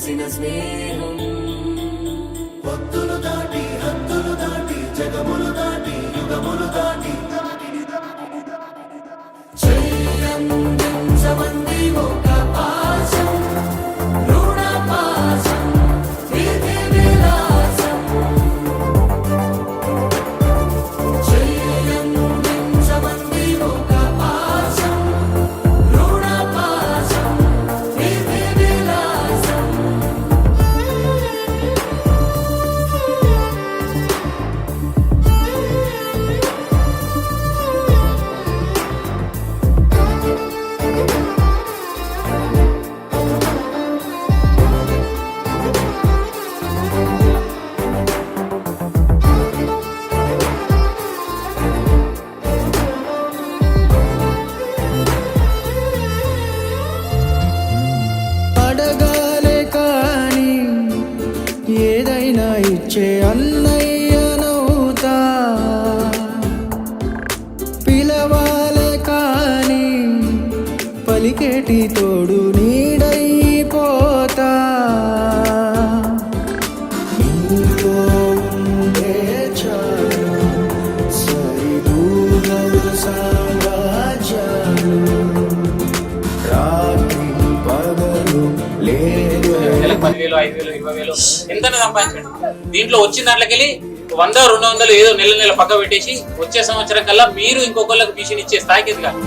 కలిసిన స్నేహం పొత్తులు దాటి హద్దులు దాటి జగములు దాటి యుగములు దాటి చెయ్యందించమంది ఒక పాశం రుణ పాశం విధి విలాసం చెయ్యందించమంది ఒక పాశం రుణ పాశం విధి విలాసం అడగాలే కాని ఏదైనా ఇచ్చే అన్నయ్యనవుతా పిలవాలే కాని పలికేటి తోడు నీడైపోతా ఇంట్లో ఉండే చాలు సరిదూగలు సామ్రాజ్యాలు రాత్రి పగలు లేదు నెలకు 10,000 5,000 20,000 ఎంత సంపాదించండి. దీంట్లో వచ్చిన దాంట్లోకెళ్ళి 100 200 ఏదో నెల నెల పక్క పెట్టేసి వచ్చే సంవత్సరం కల్లా మీరు ఇంకొకళ్ళకి మిషన్ ఇచ్చే స్థాయికి ఎదగాలి.